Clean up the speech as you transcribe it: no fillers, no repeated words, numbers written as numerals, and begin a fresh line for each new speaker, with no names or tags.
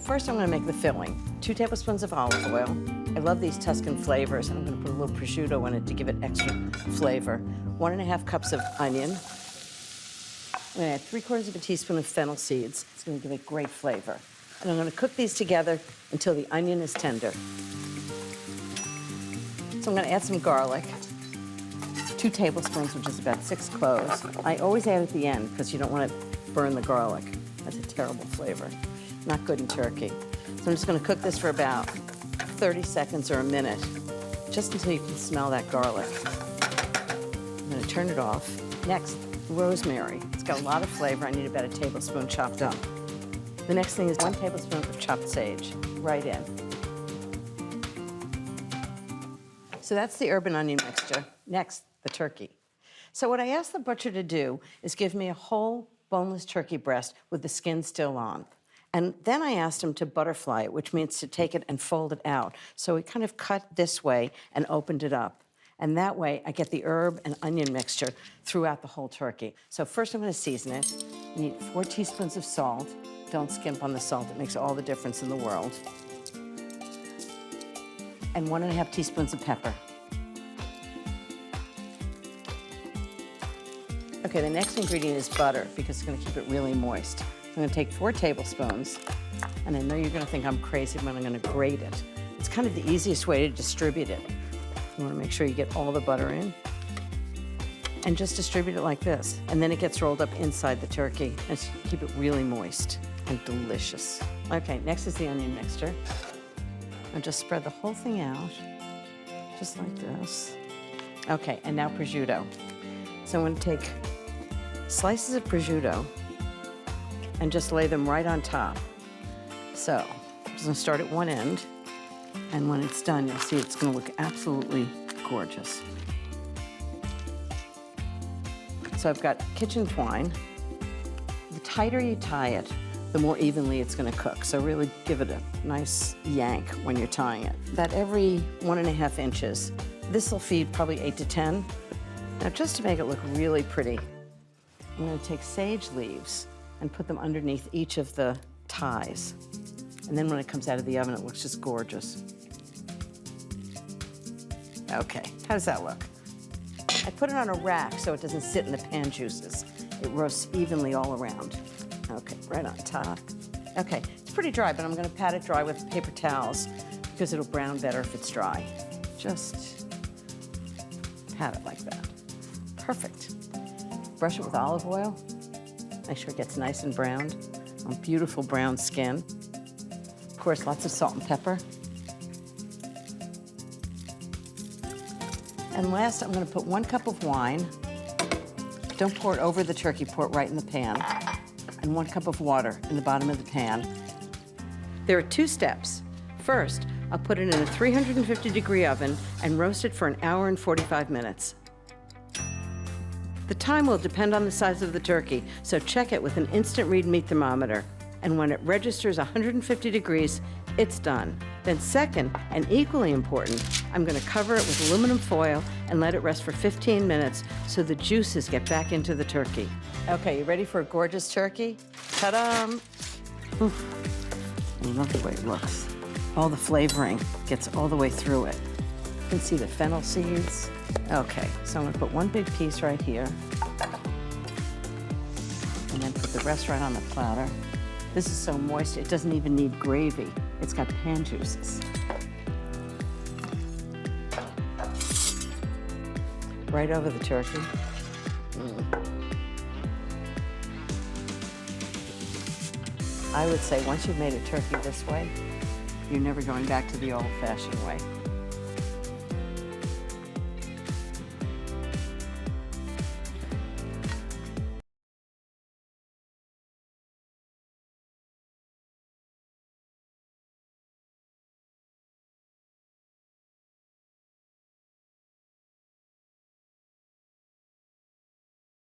First, I'm gonna make the filling. 2 tablespoons of olive oil. I love these Tuscan flavors, and I'm gonna put a little prosciutto in it to give it extra flavor. 1½ cups of onion. I'm gonna add 3/4 teaspoon of fennel seeds. It's gonna give it great flavor. And I'm gonna cook these together until the onion is tender. So I'm gonna add some garlic. 2 tablespoons, which is about 6 cloves. I always add at the end because you don't want to burn the garlic. That's a terrible flavor. Not good in turkey. So I'm just going to cook this for about 30 seconds or a minute, just until you can smell that garlic. I'm going to turn it off. Next, rosemary. It's got a lot of flavor. I need about a tablespoon chopped up. The next thing is 1 tablespoon of chopped sage, right in. So that's the herb and onion mixture. Next, the turkey. So what I asked the butcher to do is give me a whole boneless turkey breast with the skin still on. And then I asked him to butterfly it, which means to take it and fold it out. So he kind of cut this way and opened it up. And that way, I get the herb and onion mixture throughout the whole turkey. So first I'm gonna season it. You need 4 teaspoons of salt. Don't skimp on the salt, it makes all the difference in the world. And 1½ teaspoons of pepper. Okay, the next ingredient is butter, because it's gonna keep it really moist. I'm gonna take 4 tablespoons, and I know you're gonna think I'm crazy, but I'm gonna grate it. It's kind of the easiest way to distribute it. You wanna make sure you get all the butter in, and just distribute it like this. And then it gets rolled up inside the turkey, and keep it really moist and delicious. Okay, next is the onion mixture. And just spread the whole thing out, just like this. Okay, and now prosciutto. So I'm gonna take slices of prosciutto and just lay them right on top. So I'm just gonna start at one end, and when it's done, you'll see it's gonna look absolutely gorgeous. So I've got kitchen twine. The tighter you tie it, the more evenly it's gonna cook. So really give it a nice yank when you're tying it. About every 1½ inches. This will feed probably 8 to 10. Now just to make it look really pretty, I'm gonna take sage leaves and put them underneath each of the ties. And then when it comes out of the oven, it looks just gorgeous. Okay, how does that look? I put it on a rack so it doesn't sit in the pan juices. It roasts evenly all around. Okay, right on top. Okay, it's pretty dry, but I'm gonna pat it dry with paper towels because it'll brown better if it's dry. Just pat it like that. Perfect. Brush it with olive oil. Make sure it gets nice and browned. On beautiful brown skin. Of course, lots of salt and pepper. And last, I'm gonna put 1 cup of wine. Don't pour it over the turkey, pour it right in the pan. And 1 cup of water in the bottom of the pan. There are 2 steps. First, I'll put it in a 350-degree oven and roast it for 1 hour and 45 minutes. The time will depend on the size of the turkey, so check it with an instant read meat thermometer. And when it registers 150 degrees, it's done. Then second, and equally important, I'm gonna cover it with aluminum foil and let it rest for 15 minutes so the juices get back into the turkey. Okay, you ready for a gorgeous turkey? Ta-da! I love the way it looks. All the flavoring gets all the way through it. You can see the fennel seeds. Okay, so I'm gonna put 1 big piece right here, and then put the rest right on the platter. This is so moist, it doesn't even need gravy. It's got pan juices. Right over the turkey. I would say once you've made a turkey this way, you're never going back to the old-fashioned way.